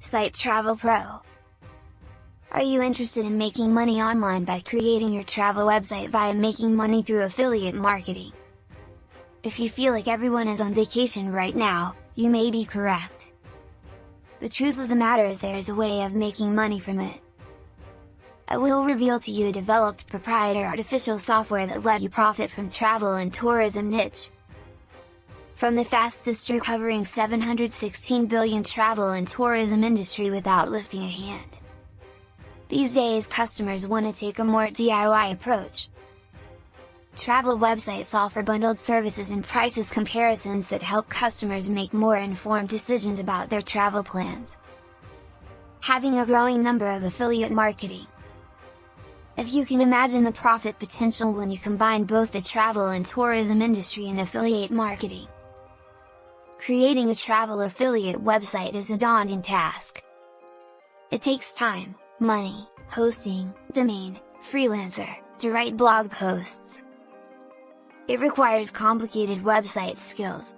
sitetravelpro. Are you interested in making money online by creating your travel website via making money through affiliate marketing? If you feel like everyone is on vacation right now, you may be correct. The truth of the matter is there is a way of making money from it. I will reveal to you a developed proprietor artificial software that let you profit from travel and tourism niche. From the fastest recovering 716 billion travel and tourism industry without lifting a hand. These days customers want to take a more DIY approach. Travel websites offer bundled services and prices comparisons that help customers make more informed decisions about their travel plans. Having a growing number of affiliate marketing. If you can imagine the profit potential when you combine both the travel and tourism industry and affiliate marketing. Creating a travel affiliate website is a daunting task. It takes time, money, hosting, domain, freelancer, to write blog posts. It requires complicated website skills.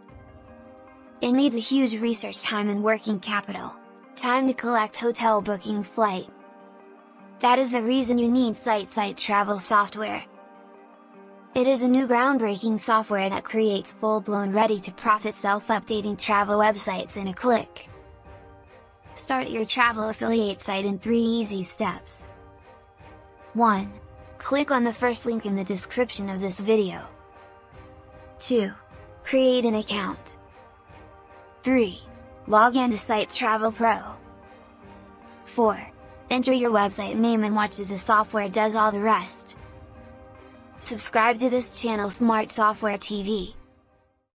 It needs a huge research time and working capital, time to collect hotel booking flight. That is the reason you need site travel software. It is a new groundbreaking software that creates full-blown ready-to-profit self-updating travel websites in a click. Start your travel affiliate site in 3 easy steps. 1. Click on the first link in the description of this video. 2. Create an account. 3. Log in to sitetravelpro. 4. Enter your website name and watch as the software does all the rest. Subscribe to this channel Smart Software TV.